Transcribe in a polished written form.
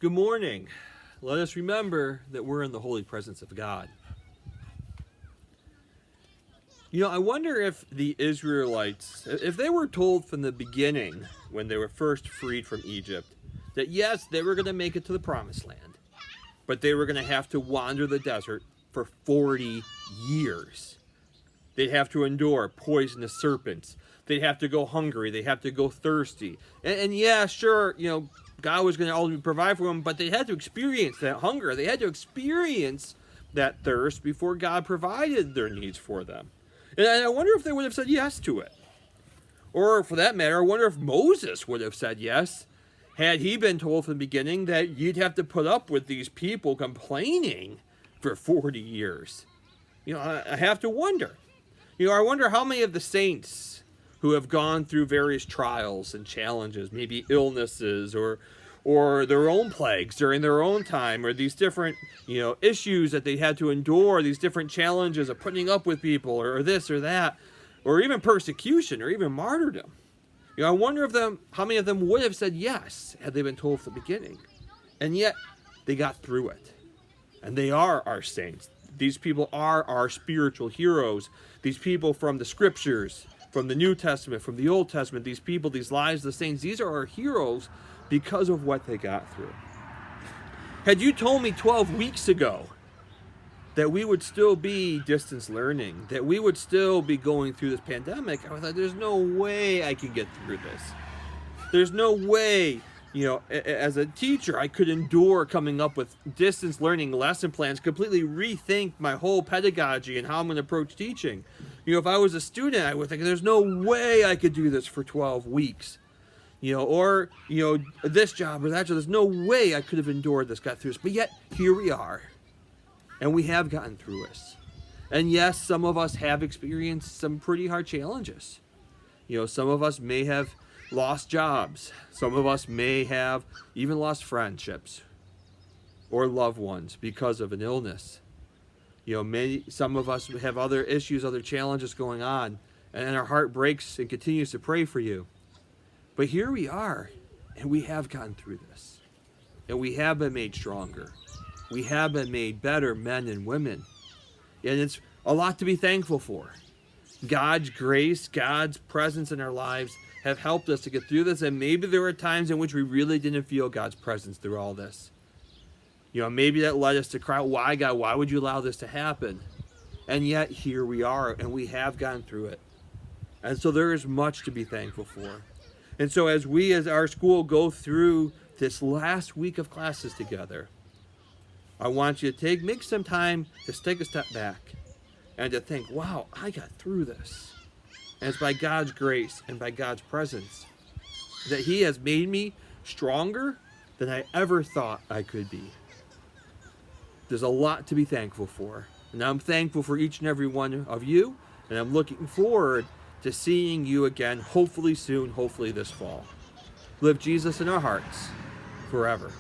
Good morning. Let us remember that we're in the holy presence of God. I wonder if the Israelites, if they were told from the beginning, when they were first freed from Egypt, that yes, they were going to make it to the promised land, but they were going to have to wander the desert for 40 years. They'd have to endure poisonous serpents. They'd have to go hungry. They'd have to go thirsty. And yeah, sure, God was going to ultimately provide for them, but they had to experience that hunger. They had to experience that thirst before God provided their needs for them. And I wonder if they would have said yes to it. Or for that matter, I wonder if Moses would have said yes had he been told from the beginning that you'd have to put up with these people complaining for 40 years. I have to wonder. I wonder how many of the saints who have gone through various trials and challenges, maybe illnesses or their own plagues during their own time, or these different, issues that they had to endure, these different challenges of putting up with people or this or that, or even persecution or even martyrdom. I wonder how many of them would have said yes had they been told from the beginning. And yet they got through it. And they are our saints. These people are our spiritual heroes. These people from the scriptures, from the New Testament, from the Old Testament, these people, these lives of the saints, these are our heroes because of what they got through. Had you told me 12 weeks ago that we would still be distance learning, that we would still be going through this pandemic, I thought, there's no way I could get through this. There's no way, as a teacher, I could endure coming up with distance learning lesson plans, completely rethink my whole pedagogy and how I'm going to approach teaching. If I was a student, I would think there's no way I could do this for 12 weeks. Or this job or that job, there's no way I could have endured this, got through this. But yet, here we are. And we have gotten through this. And yes, some of us have experienced some pretty hard challenges. Some of us may have lost jobs. Some of us may have even lost friendships or loved ones because of an illness. Some of us have other issues, other challenges going on, and our heart breaks and continues to pray for you. But here we are, and we have gotten through this. And we have been made stronger. We have been made better men and women. And it's a lot to be thankful for. God's grace, God's presence in our lives have helped us to get through this. And maybe there were times in which we really didn't feel God's presence through all this. Maybe that led us to cry, why, God, why would you allow this to happen? And yet here we are, and we have gone through it. And so there is much to be thankful for. And so as we, as our school, go through this last week of classes together, I want you to make some time to take a step back and to think, wow, I got through this. And it's by God's grace and by God's presence that He has made me stronger than I ever thought I could be. There's a lot to be thankful for. And I'm thankful for each and every one of you, and I'm looking forward to seeing you again, hopefully soon, hopefully this fall. Live Jesus in our hearts forever.